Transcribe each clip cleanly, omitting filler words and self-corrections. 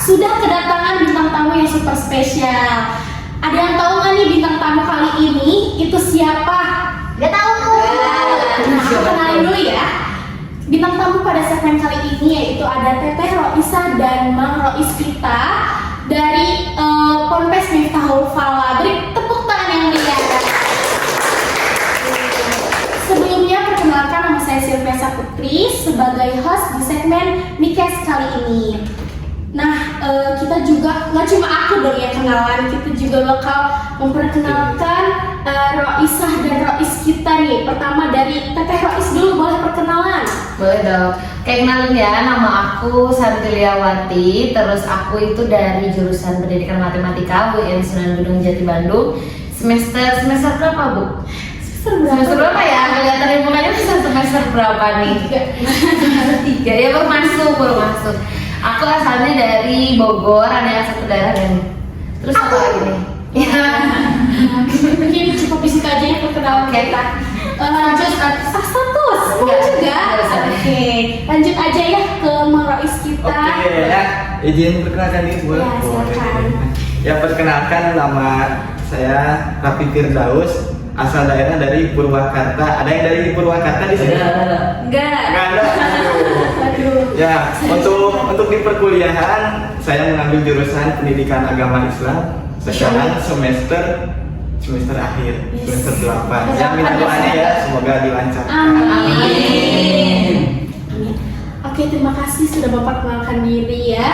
sudah kedatangan bintang tamu yang super spesial. Ada yang tahu nggak nih bintang tamu kali ini itu siapa? Gak tahu. Nah, aku kenalin dulu ya. Bintang tamu pada segmen kali ini yaitu ada Teteh Roisa dan Mang Rois kita dari Ponpes Miftahul Falah. Beri tepuk tangan yang meriah. Sebelumnya perkenalkan, nama saya Silvesa Putri sebagai host di segmen Mikes kali ini. Nah, kita juga nggak cuma aku dong yang kenalan, kita juga bakal memperkenalkan Roisah dan Rois kita nih. Pertama dari Teteh Rois dulu, boleh perkenalan? Boleh dong. Kayak kenalin ya, nama aku Santiliawati. Terus aku itu dari jurusan Pendidikan Matematika UIN Sunan Gunung Jati Bandung. Semester berapa, Bu? Semester berapa ya? Kelihatan mukanya bisa semester berapa nih? Tiga ya, baru masuk. Aku asalnya dari Bogor, ada yang satu daerah dan terus apa lagi nih? Ya. Mungkin cukup di situ aja ya perkenalan kita. Lanjut status. Enggak juga. Oke. Lanjut aja ya ke Mang Rois kita. Oke ya, izin perkenalkan diri boleh? Ya, silakan. Ya, perkenalkan nama saya Raffi Firdaus, asal daerah dari Purwakarta. Ada yang dari Purwakarta di sini? Enggak. Enggak ada. Aduh. Ya, untuk di perkuliahan saya mengambil jurusan Pendidikan Agama Islam. Sekarang semester akhir, semester 8. Ya, minta doanya ya, semoga dilancarkan. Amin. Oke, terima kasih sudah memperkenalkan diri ya.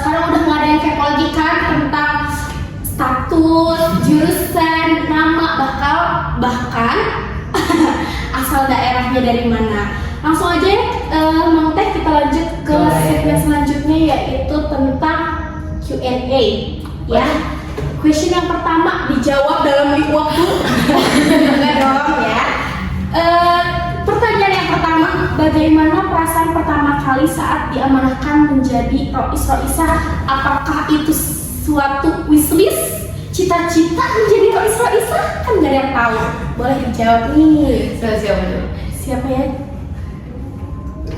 Sekarang udah nggak ada yang kepo lagi kan tentang status, jurusan, nama, bahkan asal daerahnya dari mana. Langsung aja ya, Mang Teh, kita lanjut ke segmen selanjutnya yaitu tentang Q&A ya. Question yang pertama dijawab dalam waktu enggak dong ya. Pertanyaan yang pertama, bagaimana perasaan pertama kali saat diamanahkan menjadi Roisah? Apakah itu suatu wishlist, cita-cita menjadi Roisah? Kan gak ada yang tahu. Boleh dijawab nih. Siapa ya?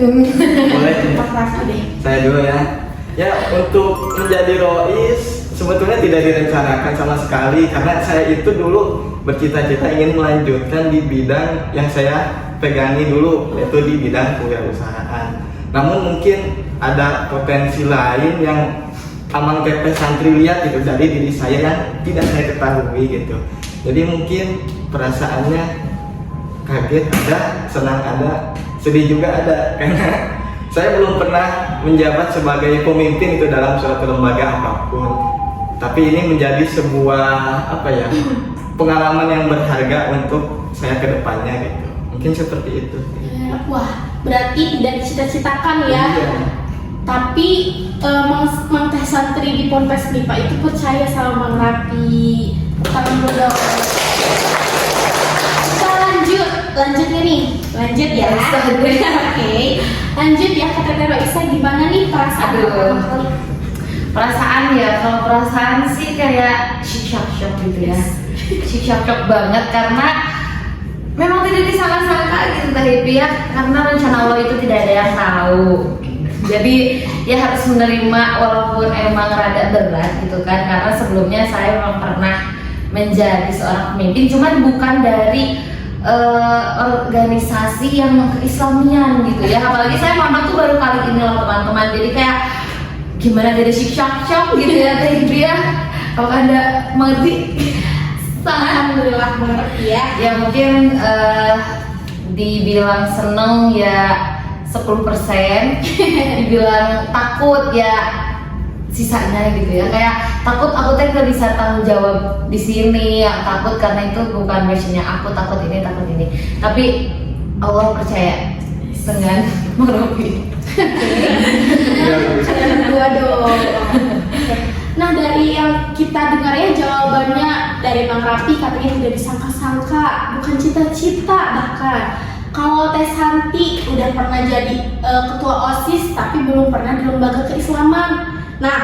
Boleh. Pak Raffi deh. Saya dulu ya. Ya, untuk menjadi Rois sebetulnya tidak direncanakan sama sekali karena saya itu dulu bercita-cita ingin melanjutkan di bidang yang saya pegangi dulu, yaitu di bidang kewirausahaan. Namun mungkin ada potensi lain yang Amang Teteh santri lihat gitu dari diri saya yang tidak saya ketahui gitu. Jadi mungkin perasaannya kaget ada, senang ada, sedih juga ada karena saya belum pernah menjabat sebagai pemimpin itu dalam suatu lembaga apapun. Tapi ini menjadi sebuah pengalaman yang berharga untuk saya ke depannya gitu. Mungkin seperti itu. Wah, berarti tidak dicita-citakan ya. Iya. Tapi Mang Teh santri di Ponpes MIPA itu percaya sama Mang Raffi. Tangan dulu dong. Kita lanjut nih. Lanjut ya. Oke. Lanjut ya, kata Teteh Roisa, gimana nih perasaan pertama kali? Perasaan ya, kalau perasaan sih kayak shock gitu ya. Shock banget karena memang tidak disangka-sangka gitu Tahipi ya, karena rencana Allah itu tidak ada yang tahu. Jadi ya harus menerima walaupun emang rada berat gitu kan, karena sebelumnya saya memang pernah menjadi seorang pemimpin, cuman bukan dari organisasi yang keislamian gitu ya. Apalagi saya mama tuh baru kali ini loh teman-teman, jadi kayak gimana dari shock gitu ya Tahipi ya. Kalau Anda mengerti, Alhamdulillah mengerti ya. ya mungkin dibilang seneng ya 10%, dibilang takut ya sisanya gitu ya. Kayak takut aku nggak bisa tanggung jawab di sini, yang takut karena itu bukan passionnya aku, takut ini. Tapi Allah percaya dengan Robi. Dua dong. Nah, dari yang kita dengar ya jawabannya dari Mang Raffi, katanya tidak disangka-sangka, bukan cita-cita bahkan. Kalau Teh Santi udah pernah jadi ketua OSIS tapi belum pernah di lembaga keislaman. Nah,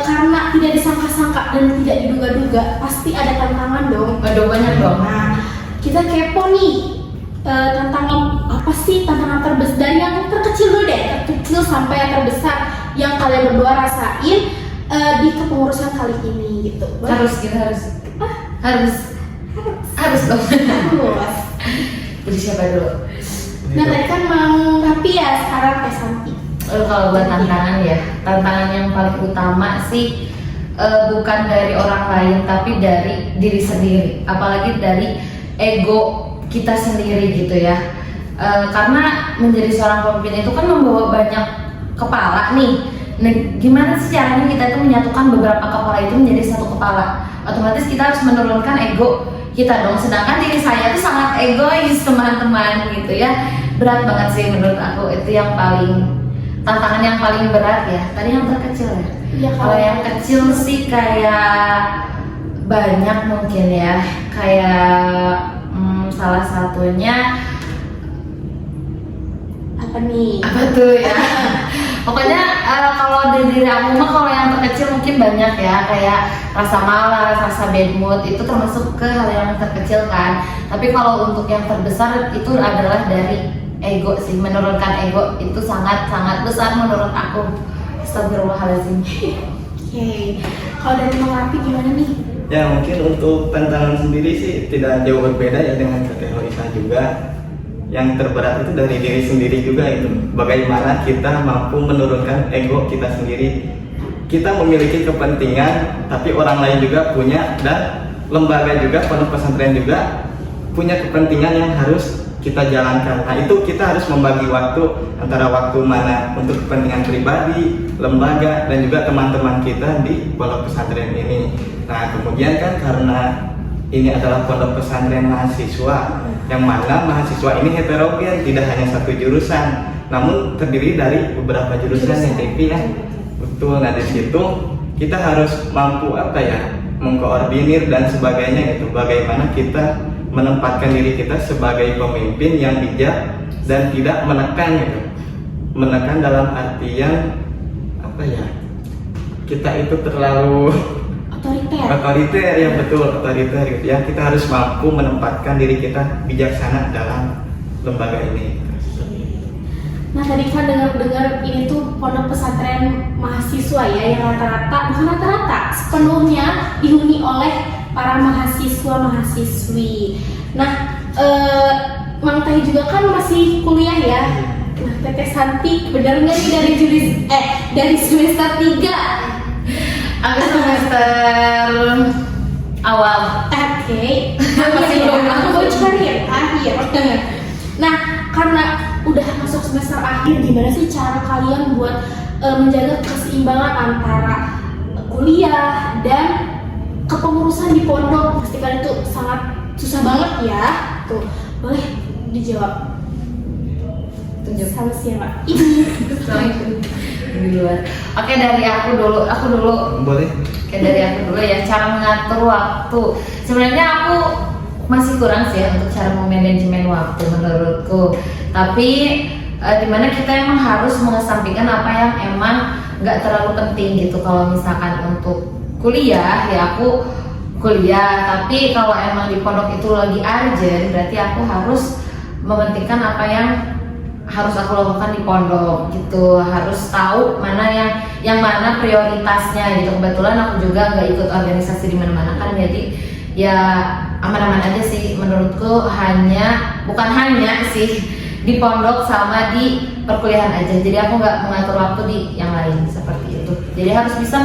karena tidak disangka-sangka dan tidak diduga-duga, pasti ada tantangan dong. Aduh, banyak dong. Nah, kita kepo nih. tantangan apa sih, tantangan terbesar dari yang terkecil dulu deh, terkecil sampai yang terbesar yang kalian berdua rasain di kepengurusan kali ini gitu. Harus dong. Harus. Jadi siapa dulu? Nah tadi kan Mang Rapi ya, sekarang Santi. Kalau buat tantangan yang paling utama sih bukan dari orang lain tapi dari diri sendiri, apalagi dari ego kita sendiri gitu ya. Karena menjadi seorang pemimpin itu kan membawa banyak kepala nih. Nah, gimana sih caranya kita itu menyatukan beberapa kepala itu menjadi satu kepala? Otomatis kita harus menurunkan ego kita dong. Sedangkan diri saya itu sangat egois teman-teman gitu ya. Berat banget sih menurut aku, itu yang tantangan yang paling berat ya. Tadi yang terkecil ya. Iya, Kalau yang kecil sih kayak banyak mungkin ya. Kayak salah satunya Apa nih? apa tuh ya? Pokoknya kalau di diri aku mah kalau yang terkecil mungkin banyak ya, kayak rasa malas, rasa bad mood itu termasuk ke hal yang terkecil kan. Tapi kalau untuk yang terbesar itu adalah dari ego sih, menurunkan ego itu sangat besar menurut aku. Astagfirullahaladzim. Oke, kalau dari Mang Rapi gimana nih? Ya mungkin untuk tantangan sendiri sih tidak jauh berbeda ya dengan Teteh Roisa juga. Yang terberat itu dari diri sendiri juga itu. Bagaimana kita mampu menurunkan ego kita sendiri. Kita memiliki kepentingan, tapi orang lain juga punya, dan lembaga juga, pondok pesantren juga punya kepentingan yang harus kita jalankan. Nah itu kita harus membagi waktu antara waktu mana untuk kepentingan pribadi, lembaga, dan juga teman-teman kita di pondok pesantren ini. Nah kemudian kan karena ini adalah pondok pesantren mahasiswa, yang mana mahasiswa ini heterogen, tidak hanya satu jurusan, namun terdiri dari beberapa jurusan ya TV ya. Betul. Nah di situ kita harus mampu mengkoordinir dan sebagainya itu. Bagaimana kita menempatkan diri kita sebagai pemimpin yang bijak dan tidak menekan gitu. Menekan dalam artian kita itu terlalu otoriter ya, betul, otoriter gitu ya. Kita harus mampu menempatkan diri kita bijaksana dalam lembaga ini. Nah tadi kan dengar ini tuh pondok pesantren mahasiswa ya, yang bukan rata-rata, sepenuhnya dihuni oleh para mahasiswa-mahasiswi. Nah, Mang Teh juga kan masih kuliah ya. Nah, Teteh Santi benar nggak nih dari semester 3? Aku semester awal. Oke. Aku mau cari akhir. Nah, karena udah masuk semester akhir, gimana sih cara kalian buat menjaga keseimbangan antara kuliah dan kepengurusan di pondok? Pastikan itu sangat susah banget ya. Tuh, boleh dijawab. Tunjuk. Sama siapa? Di luar. Oke, dari aku dulu. Boleh? Oke, dari aku dulu ya, cara mengatur waktu. Sebenarnya aku masih kurang sih ya untuk cara memanajemen waktu menurutku. Tapi dimana kita emang harus mengesampingkan apa yang emang nggak terlalu penting gitu. Kalau misalkan untuk kuliah ya aku kuliah, tapi kalau emang di pondok itu lagi urgent, berarti aku harus mementingkan apa yang harus aku lakukan di pondok gitu. Harus tahu mana yang mana prioritasnya gitu. Kebetulan aku juga nggak ikut organisasi di mana-mana kan, jadi ya aman-aman aja sih menurutku. Bukan hanya sih di pondok sama di perkuliahan aja, jadi aku nggak mengatur waktu di yang lain seperti itu. Jadi harus bisa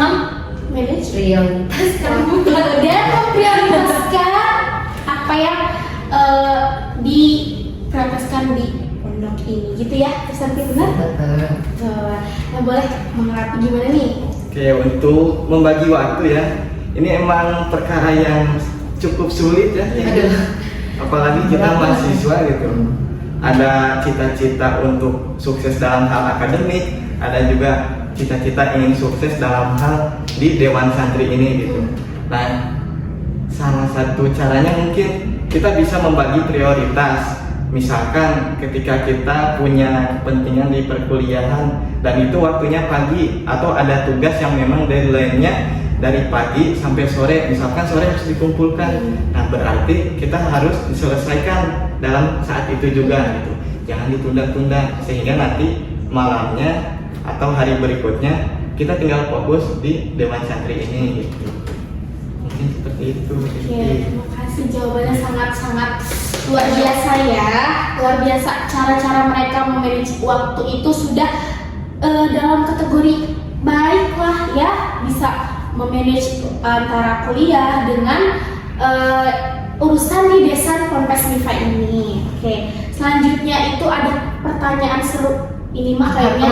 manage prioritas Dan memprioritaskan apa yang diprioritaskan di pondok ini gitu ya. Santi benar? Nah boleh mengerti gimana nih? Oke, untuk membagi waktu ya, ini emang perkara yang cukup sulit ya. Apalagi kita mahasiswa gitu. Ada cita-cita untuk sukses dalam hal akademik, ada juga cita-cita ingin sukses dalam hal di Dewan Santri ini gitu. Nah, salah satu caranya mungkin kita bisa membagi prioritas. Misalkan ketika kita punya kepentingan di perkuliahan dan itu waktunya pagi, atau ada tugas yang memang deadline-nya dari pagi sampai sore, misalkan sore harus dikumpulkan. Nah berarti kita harus diselesaikan dalam saat itu juga gitu. Jangan ditunda-tunda sehingga nanti malamnya atau hari berikutnya kita tinggal fokus di Dewan Santri ini gitu. Mungkin seperti itu. Oke, terima kasih, jawabannya sangat-sangat luar biasa ya. Luar biasa cara-cara mereka memanage waktu itu sudah dalam kategori baik lah ya, bisa memanage antara kuliah dengan urusan di desa Ponpes Mifa ini. Oke, selanjutnya itu ada pertanyaan seru. Ini mah kayaknya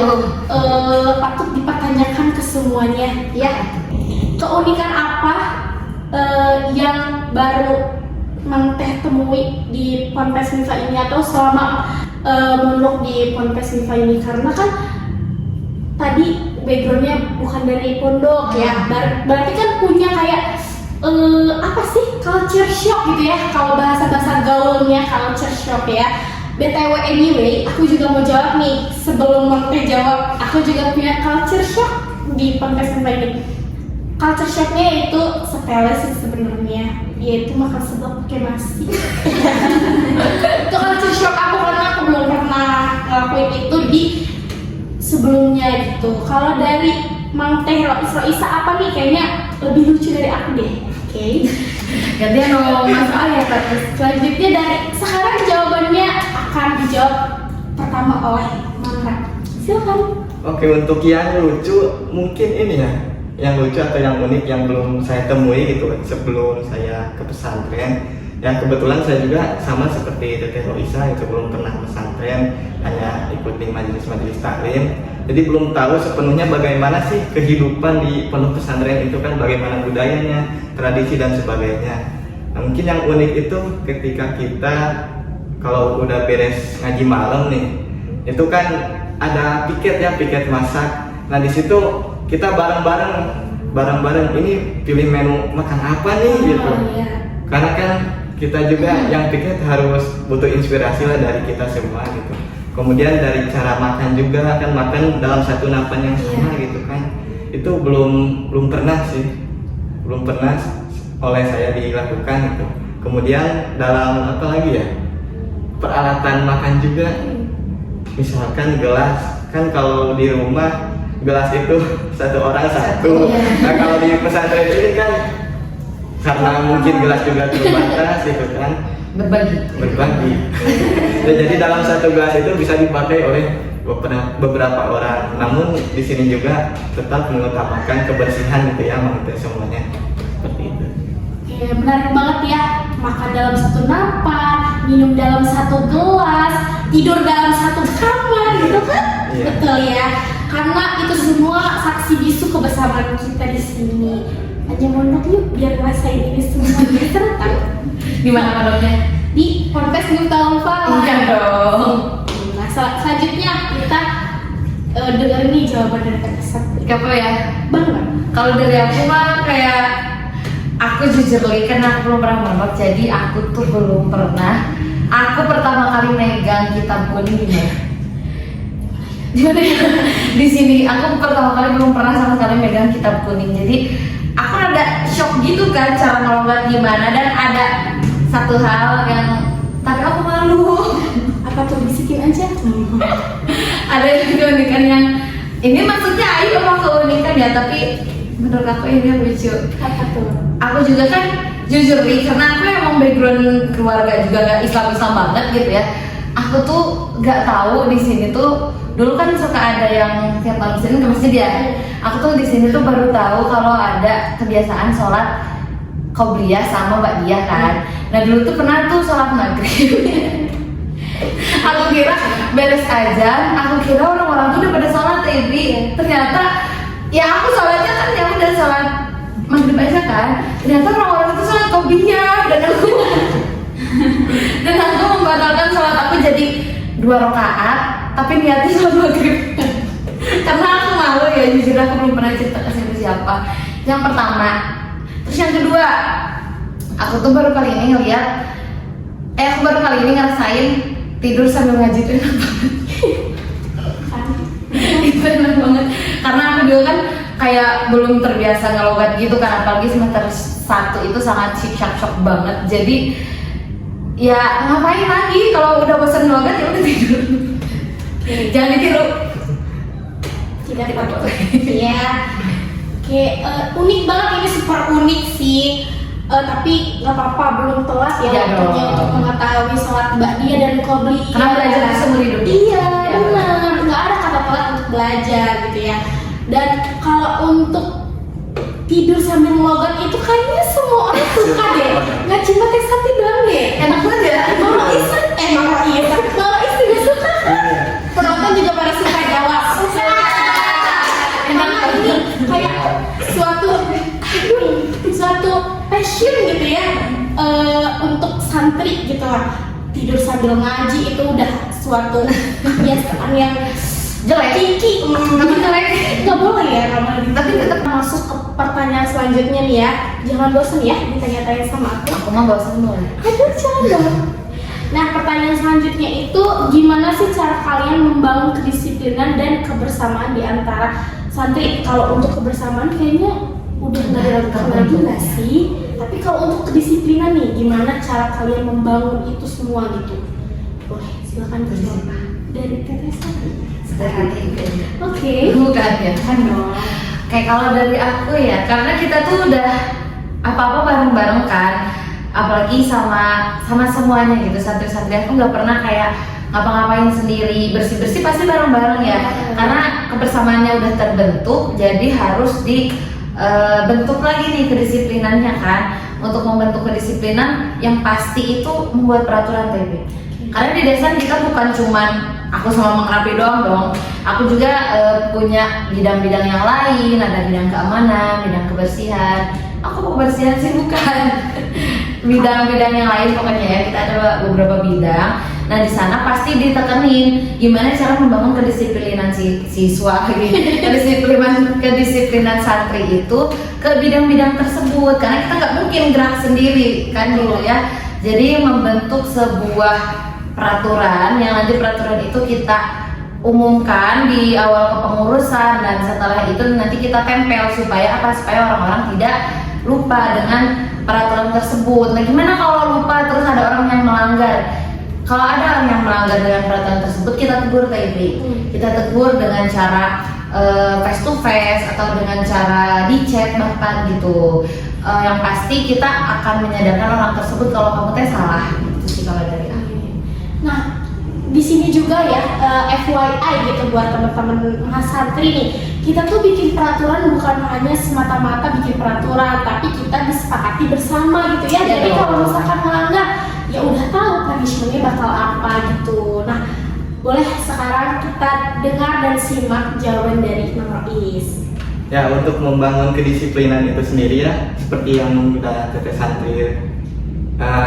patut dipertanyakan ke semuanya ya. Keunikan apa yang baru Mang Teh temui di Ponpes Mifa ini atau selama mondok di Ponpes Mifa ini? Karena kan tadi backgroundnya bukan dari pondok ya, berarti kan punya kayak apa sih, culture shock gitu ya, kalau bahasa gaulnya culture shock ya. BTW anyway, aku juga mau jawab nih, sebelum Mang Teh jawab, aku juga punya culture shock di Ponpes Mifa ini. Culture shocknya itu sepele sih sebenarnya, yaitu makan seblak pakai nasi. Itu culture shock aku karena aku belum pernah ngelakuin itu di sebelumnya gitu. Kalau dari Mang Teh Roisa apa nih, kayaknya lebih lucu dari aku deh. Oke. Gantian dong Mas Ayah. Selanjutnya dari sekarang jawabannya akan dijawab pertama oleh Mang Ra. Silakan. Oke, untuk yang lucu mungkin ini ya, yang lucu atau yang unik yang belum saya temui gitu sebelum saya ke pesantren. Ya kebetulan saya juga sama seperti Teteh Roisa itu belum pernah pesantren, hanya ikut di majelis-majelis taklim. Jadi belum tahu sepenuhnya bagaimana sih kehidupan di pondok pesantren itu kan, bagaimana budayanya, tradisi dan sebagainya. Nah, mungkin yang unik itu ketika kita kalau udah beres ngaji malam nih, itu kan ada piket ya, piket masak. Nah di situ kita bareng-bareng ini pilih menu makan apa nih gitu. Iya. Karena kan kita juga yang piket harus butuh inspirasi lah dari kita semua gitu. Kemudian dari cara makan juga kan, makan dalam satu nampan yang sama gitu kan. Itu belum pernah oleh saya dilakukan gitu. Kemudian dalam apa lagi ya, peralatan makan juga, misalkan gelas kan, kalau di rumah gelas itu satu orang satu. Nah kalau di pesantren ini kan karena mungkin gelas juga terbatas itu kan, berbagi. Ya, jadi dalam satu gelas itu bisa dipakai oleh beberapa orang. Namun di sini juga tetap mengutamakan kebersihan gitu ya, mengenai semuanya seperti itu. Oke, benar banget ya. Makan dalam satu nampan, minum dalam satu gelas, tidur dalam satu kamar gitu kan? Iya. Betul ya. Karena itu semua saksi bisu kebersamaan kita di sini. Aja mondok yuk biar ngerasain ini semua jadi ternyata. Di mana mondoknya? Di Ponpes Mifa Al-Falah. Iya dong. Nah, selanjutnya kita dengar nih jawaban dari Kak Sakti. Apa ya? Bangga. Kalau dari aku mah kayak aku jujur li, karena aku belum pernah mondok, jadi aku tuh belum pernah. Aku pertama kali megang kitab kuning gimana ya? Di sini aku pertama kali belum pernah sama sekali megang kitab kuning, jadi aku ada shock gitu kan cara melompat gimana. Dan ada satu hal yang tapi aku malu. Apa tuh, bisikin aja? Ada keunikan yang ini maksudnya ayo apa keunikan ya, tapi menurut aku ini lucu. Apa tuh? Aku juga kan jujur nih, karena aku emang background keluarga juga gak Islam banget gitu ya. Aku tuh gak tahu di sini tuh dulu kan suka ada yang tiap malam Senin ke masjid ya. Aku tuh di sini tuh baru tahu kalau ada kebiasaan sholat qobliyah sama ba'diyah kan. Nah dulu tuh pernah tuh sholat maghrib. Aku kira beres azan, aku kira orang-orang tuh udah pada sholat Ibi. Ternyata ya aku sholatnya kan ya udah sholat maghrib aja kan. Ternyata orang-orang itu sholat qobliyah dan aku membatalkan sholat aku jadi 2 rakaat, tapi niatnya sholat maghrib. Karena aku malu ya, jujur aku belum pernah cerita ke siapa. Yang pertama, terus yang kedua, aku tuh baru kali ini ngerasain tidur sambil ngaji itu enak banget. Itu enak banget, karena aku juga kan kayak belum terbiasa ngelogat gitu kan, apalagi semester 1 itu sangat shock banget. Jadi ya ngapain lagi kalau udah bosan ngelogat ya udah tidur. Jangan ditiru. Tidak apa-apa. Ya. Kayak unik banget, ini super unik sih. Tapi nggak apa-apa, belum telat ya Iya waktunya dong. untuk mengetahui sholat Ba'diyah dan Qobliyah. Karena belajar itu seumur hidup. Iya, Ya, benar. Nggak ada kata telat untuk belajar gitu ya. Dan kalau untuk tidur sambil ngelogat itu kayaknya semua orang suka deh. Nggak cuma teks hati doang deh. Enak banget ya. Mama Isa, Mama Isa juga suka. Penonton juga pada suka jawab. Karena ini kayak suatu passion gitu ya, untuk santri gitu lah. Tidur sambil ngaji itu udah suatu kebiasaan yang Jelek. Kiki, Tapi jelek. nggak boleh ya kalau Tapi tetap masuk ke pertanyaan selanjutnya nih ya. Jangan bosan ya ditanya-tanya sama aku. aku mah bosan mulai. Aduh, jangan dong. Nah, pertanyaan selanjutnya itu gimana sih cara kalian membangun kedisiplinan dan kebersamaan di antara santri? Kalau untuk kebersamaan kayaknya udah nggak diragukan lagi nggak sih? Tapi kalau untuk kedisiplinan nih, gimana cara kalian membangun itu semua gitu? Boleh, silakan dijawab dari Teresa. Sederhana. Oke. Bukan ya. Kan dong. Kayak kalau dari aku ya, karena kita tuh udah apa-apa bareng-bareng kan, apalagi sama semuanya gitu, santri-santri. Aku nggak pernah kayak ngapa-ngapain sendiri, bersih-bersih pasti bareng-bareng ya. Karena kebersamaannya udah terbentuk, jadi harus dibentuk lagi nih kedisiplinannya kan. Untuk membentuk kedisiplinan yang pasti itu membuat peraturan TB. Karena di desa kita bukan cuman aku sama Mang Rapi doang dong. Aku juga punya bidang-bidang yang lain, ada bidang keamanan, bidang kebersihan. Aku kebersihan sih bukan. Bidang-bidang yang lain pokoknya ya, kita ada beberapa bidang. Nah di sana pasti ditekenin gimana cara membangun kedisiplinan siswa, kedisiplinan santri itu ke bidang-bidang tersebut. Karena kita nggak mungkin gerak sendiri kan gitu ya. Jadi membentuk sebuah peraturan yang nanti peraturan itu kita umumkan di awal kepengurusan, dan setelah itu nanti kita tempel supaya orang-orang tidak lupa dengan peraturan tersebut. Nah gimana kalau lupa terus ada orang yang melanggar? Kalau ada orang yang melanggar dengan peraturan tersebut, kita tegur TIB. Kita tegur dengan cara face to face atau dengan cara di chat bahkan gitu. Yang pasti kita akan menyadarkan orang tersebut kalau kamu teh salah. Itu sih kalau dari aku. Nah, di sini juga ya, FYI gitu buat teman-teman santri nih. Kita tuh bikin peraturan bukan hanya semata-mata bikin peraturan, tapi kita disepakati bersama gitu ya. Jadi kalau misalkan melanggar, ya udah tahu punishmentnya bakal apa gitu. Nah, boleh sekarang kita dengar dan simak jawaban dari Mang Rois. Ya, untuk membangun kedisiplinan itu sendiri ya, seperti yang sudah Teteh Santri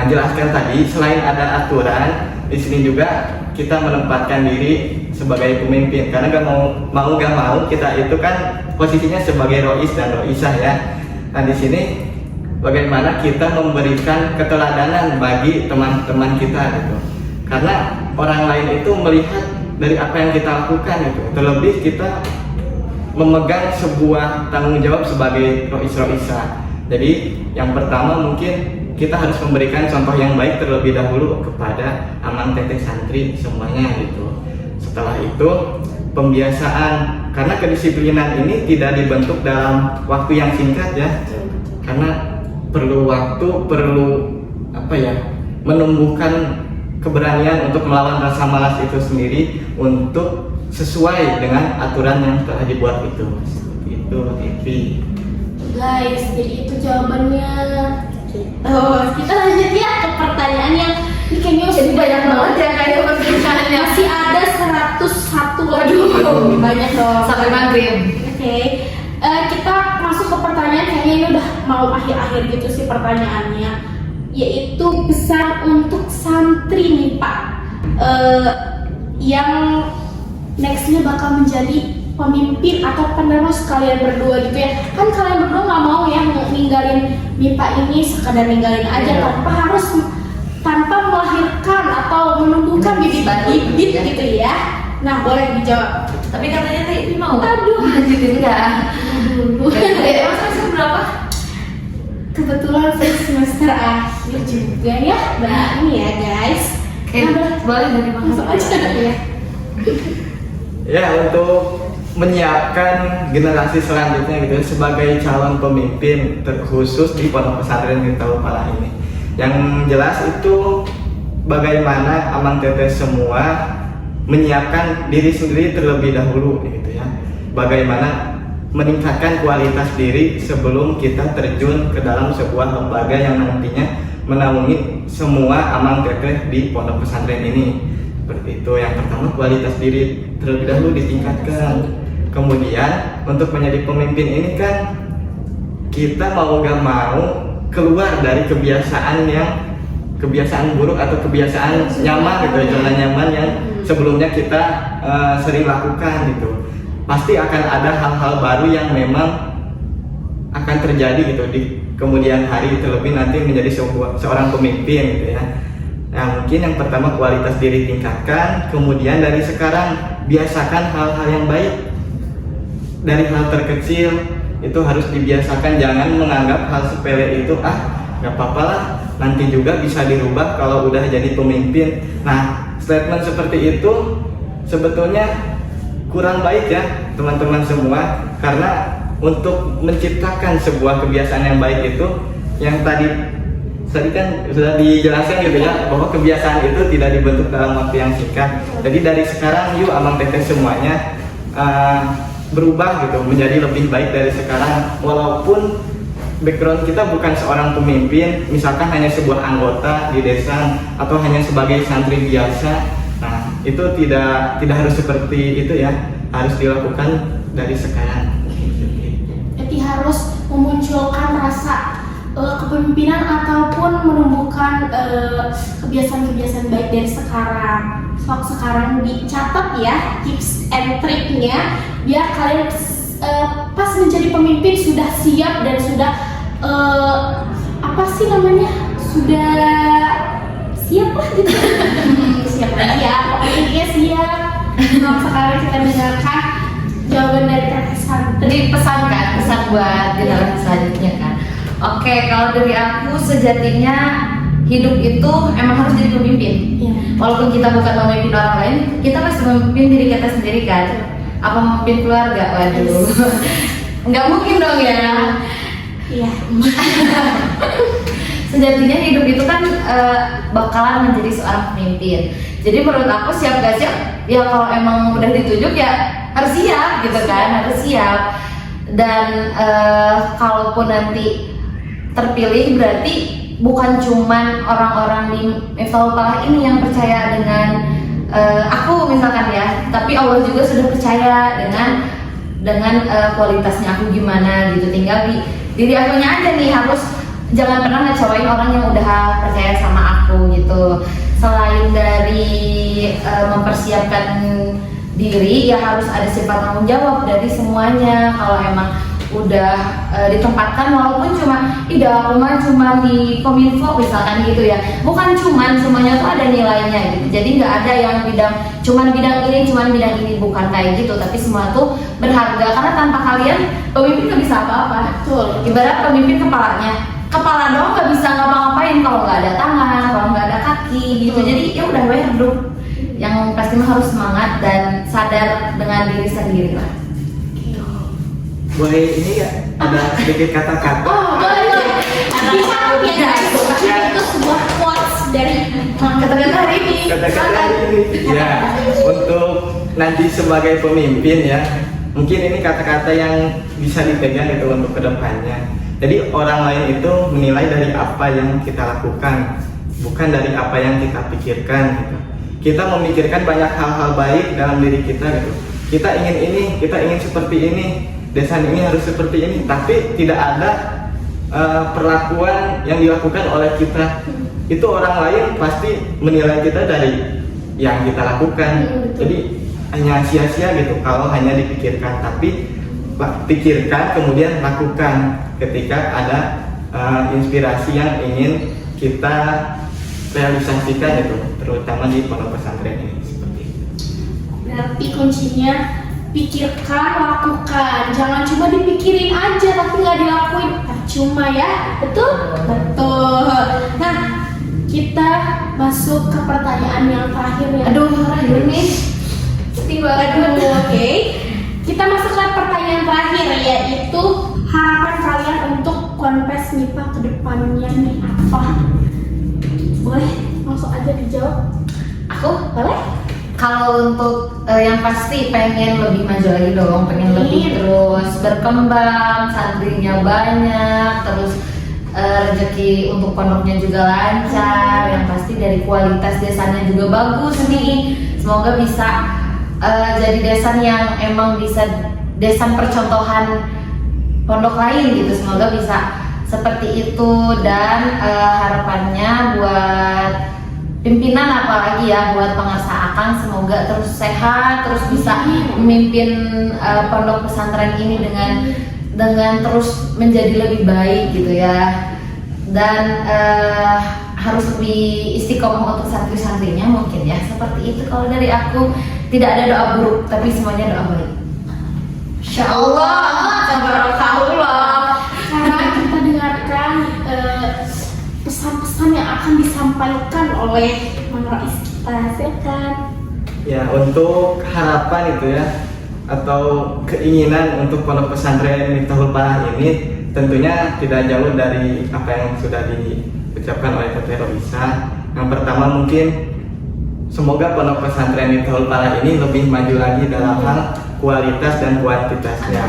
jelaskan tadi, selain ada aturan, di sini juga kita menempatkan diri sebagai pemimpin. Karena gak mau kita itu kan posisinya sebagai Rois dan Roisah ya. Nah di sini bagaimana kita memberikan keteladanan bagi teman-teman kita gitu. Karena orang lain itu melihat dari apa yang kita lakukan gitu. Terlebih kita memegang sebuah tanggung jawab sebagai Rois-Roisah. Jadi yang pertama mungkin kita harus memberikan contoh yang baik terlebih dahulu kepada aman teteh santri semuanya gitu. Setelah itu pembiasaan, karena kedisiplinan ini tidak dibentuk dalam waktu yang singkat ya. Karena perlu waktu, perlu menumbuhkan keberanian untuk melawan rasa malas itu sendiri untuk sesuai dengan aturan yang telah dibuat itu. Seperti itu, Evi. Guys, jadi itu jawabannya. Kita lanjut ya ke pertanyaan yang ini kayaknya Jadi banyak banget ya kayak pertanyaannya. masih ada 101. Waduh, banyak dong. Sampai maghrib. Oke. Kita masuk ke pertanyaan kayaknya ini udah mau akhir-akhir gitu sih pertanyaannya, yaitu pesan untuk santri nih Pak, yang nextnya bakal menjadi pemimpin atau penerus kalian berdua gitu ya. Kan kalian berdua nggak mau ya ninggalin MIPA ini sekadar ninggalin aja tanpa melahirkan atau menumbuhkan bibit-bibit gitu ya. Nah boleh dijawab. Tapi katanya tadi mau. Aduh. Lanjutin enggak? Dulu. Kebetulan saya semester akhir juga ya, benar ya guys. Boleh dari Langsung aja ya. Ya, untuk menyiapkan generasi selanjutnya gitu sebagai calon pemimpin terkhusus di pondok pesantren Miftahul Falah ini. Yang jelas itu bagaimana Amang Teteh semua menyiapkan diri sendiri terlebih dahulu gitu ya. Bagaimana meningkatkan kualitas diri sebelum kita terjun ke dalam sebuah lembaga yang nantinya menaungi semua Amang Teteh di pondok pesantren ini. Seperti itu. Yang pertama, kualitas diri terlebih dahulu ditingkatkan. Kemudian untuk menjadi pemimpin ini kan kita mau gak mau keluar dari kebiasaan buruk atau kebiasaan nyaman gitu, zona nyaman yang sebelumnya kita sering lakukan gitu. Pasti akan ada hal-hal baru yang memang akan terjadi gitu di kemudian hari, terlebih nanti menjadi seorang pemimpin gitu ya. Nah, mungkin yang pertama kualitas diri tingkatkan, kemudian dari sekarang biasakan hal-hal yang baik. Dari hal terkecil itu harus dibiasakan, jangan menganggap hal sepele itu nggak apa-apa lah, nanti juga bisa dirubah kalau udah jadi pemimpin. Nah, statement seperti itu sebetulnya kurang baik ya teman-teman semua, karena untuk menciptakan sebuah kebiasaan yang baik itu yang tadi kan sudah dijelaskan gitu ya, bahwa kebiasaan itu tidak dibentuk dalam waktu yang singkat. Jadi dari sekarang yuk Amang Teteh semuanya berubah gitu menjadi lebih baik dari sekarang, walaupun background kita bukan seorang pemimpin, misalkan hanya sebuah anggota di desa atau hanya sebagai santri biasa. Nah, itu tidak harus seperti itu ya, harus dilakukan dari sekarang. Jadi harus memunculkan rasa kepemimpinan ataupun menumbuhkan kebiasaan-kebiasaan baik dari sekarang. Sekarang dicatat ya tips and triknya biar kalian pas menjadi pemimpin sudah siap dan sudah sudah siap lah gitu. Siap ya, pokoknya dia siap. Nah, sekarang kita dengarkan jawaban dari Teteh Santri. Jadi pesan buat generasi selanjutnya kan. Oke, kalau dari aku sejatinya hidup itu emang harus jadi pemimpin. Iya. Walaupun kita bukan memimpin orang lain, kita pasti memimpin diri kita sendiri kan. Apa memimpin keluarga? Waduh, nggak mungkin dong ya. Iya. Sejatinya hidup itu kan bakalan menjadi seorang pemimpin. Jadi menurut aku siap gak siap? Ya kalau emang udah ditunjuk ya harus siap gitu kan, harus siap. Dan kalaupun nanti terpilih berarti bukan cuman orang-orang di Miftahul Falah ini yang percaya dengan aku misalkan ya, tapi Allah juga sudah percaya dengan kualitasnya aku gimana gitu. Tinggal di diri akunya aja nih, harus jangan pernah ngecewain orang yang udah percaya sama aku gitu. Selain dari mempersiapkan diri, ya harus ada sifat tanggung jawab dari semuanya. Kalau emang udah ditempatkan, walaupun cuma aku mah cuma di Kominfo misalkan gitu ya, bukan cuman semuanya tuh ada nilainya gitu. Jadi nggak ada yang cuman bidang ini, bukan kayak gitu, tapi semua tuh berharga, karena tanpa kalian pemimpin nggak bisa apa-apa. Betul. Ibarat pemimpin kepala doang nggak bisa ngapa-ngapain kalau nggak ada tangan, kalau nggak ada kaki gitu. Jadi ya udah hidup yang pasti mah harus semangat dan sadar dengan diri sendiri lah. Boleh ini ya, ada sedikit kata-kata. Oh, boleh. Dicatat ya guys. Itu sebuah quotes dari Kata-kata hari ini. Kata-kata ini ya, untuk nanti sebagai pemimpin ya, mungkin ini kata-kata yang bisa dipegang itu untuk kedepannya. Jadi orang lain itu menilai dari apa yang kita lakukan, bukan dari apa yang kita pikirkan gitu. Kita memikirkan banyak hal-hal baik dalam diri kita gitu. Kita ingin ini, kita ingin seperti ini, desa ini harus seperti ini, tapi tidak ada perlakuan yang dilakukan oleh kita. Itu orang lain pasti menilai kita dari yang kita lakukan. Jadi hanya sia-sia gitu kalau hanya dipikirkan, tapi pikirkan kemudian lakukan ketika ada inspirasi yang ingin kita realisasikan itu, terutama di pondok pesantren ini seperti itu. Berarti kuncinya pikirkan, lakukan. Jangan cuma dipikirin aja tapi nggak dilakuin. percuma ya, betul? Betul. Nah, kita masuk ke pertanyaan yang terakhir ya. Aduh, Rayun nih. Sedih banget. Aduh, oke. Kita masuk ke pertanyaan terakhir, yaitu harapan kalian untuk konpes MIPA ke depannya nih apa? Boleh langsung aja dijawab. Aku Boleh? kalau untuk yang pasti pengen lebih maju lagi dong, pengen lebih terus berkembang, santrinya banyak, terus rezeki untuk pondoknya juga lancar, yang pasti dari kualitas desanya juga bagus nih. Semoga bisa jadi desain yang emang bisa desain percontohan pondok lain gitu. Semoga bisa seperti itu, dan harapannya buat pimpinan apalagi ya, buat pengarsa akang semoga terus sehat, terus bisa memimpin pondok pesantren ini dengan terus menjadi lebih baik gitu ya, dan harus lebih istiqomah untuk santri-santrinya mungkin ya, seperti itu. Kalau dari aku tidak ada doa buruk, tapi semuanya doa baik. Insya Allah, tabarakallah. Sekarang kita dengarkan pesan-pesan yang akan disampaikan oleh Rais kita, silakan. Ya, untuk harapan itu ya, atau keinginan untuk pondok pesantren Miftahul Falah ini tentunya tidak jauh dari apa yang sudah diucapkan oleh Teteh Roisa. Yang pertama mungkin semoga pondok pesantren Miftahul Falah ini lebih maju lagi dalam hal kualitas dan kuantitasnya.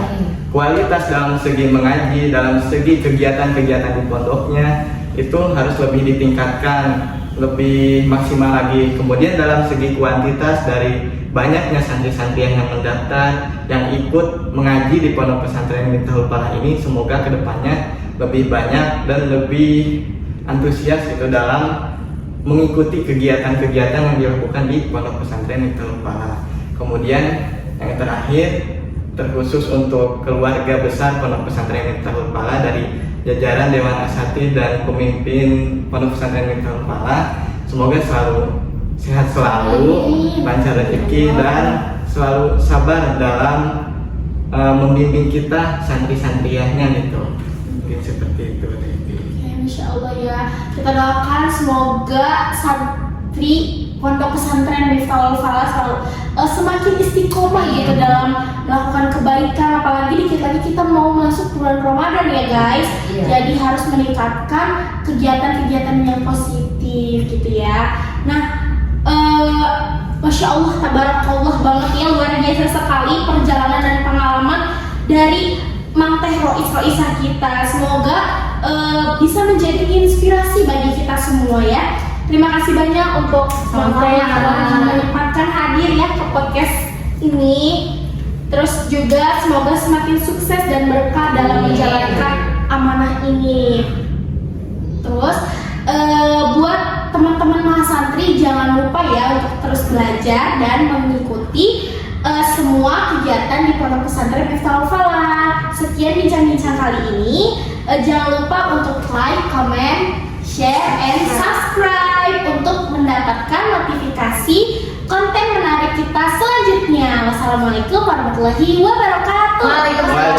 Kualitas dalam segi mengaji, dalam segi kegiatan-kegiatan di pondoknya itu harus lebih ditingkatkan, lebih maksimal lagi. Kemudian dalam segi kuantitas, dari banyaknya santri-santri yang mendaftar, yang ikut mengaji di pondok pesantren Miftahul Falah ini, semoga kedepannya lebih banyak dan lebih antusias itu dalam mengikuti kegiatan-kegiatan yang dilakukan di pondok pesantren Miftahul Falah. Kemudian yang terakhir, terkhusus untuk keluarga besar pondok pesantren Miftahul Falah, dari jajaran Dewan Asatidz dan pemimpin pondok pesantren Miftahul Falah, semoga selalu sehat selalu, lancar rezeki, dan selalu sabar dalam membimbing kita santri-santrianya gitu. Mungkin seperti itu. Ya, Insya Allah ya, kita doakan semoga santri pondok pesantren Miftahul Falah selalu semakin istiqomah gitu dalam melakukan kebaikan, apalagi dikit lagi kita mau masuk bulan Ramadan ya guys. Jadi harus meningkatkan kegiatan-kegiatan yang positif gitu ya. Nah, Masya Allah, tabarakallah banget ya, luar biasa sekali perjalanan dan pengalaman dari Mang Teh Roisah kita. Semoga bisa menjadi inspirasi bagi kita semua ya. Terima kasih banyak untuk Mang Teh yang menyempatkan hadir ya ke podcast ini. Terus juga semoga semakin sukses dan berkah dalam menjalankan amanah ini. Terus buat teman-teman mahasantri jangan lupa ya untuk terus belajar dan mengikuti semua kegiatan di pondok pesantren Miftahul Falah. Sekian bincang-bincang kali ini. Jangan lupa untuk like, comment, share, and subscribe untuk mendapatkan notifikasi konten menarik kita selanjutnya. Wassalamualaikum warahmatullahi wabarakatuh. Waalaikumsalam.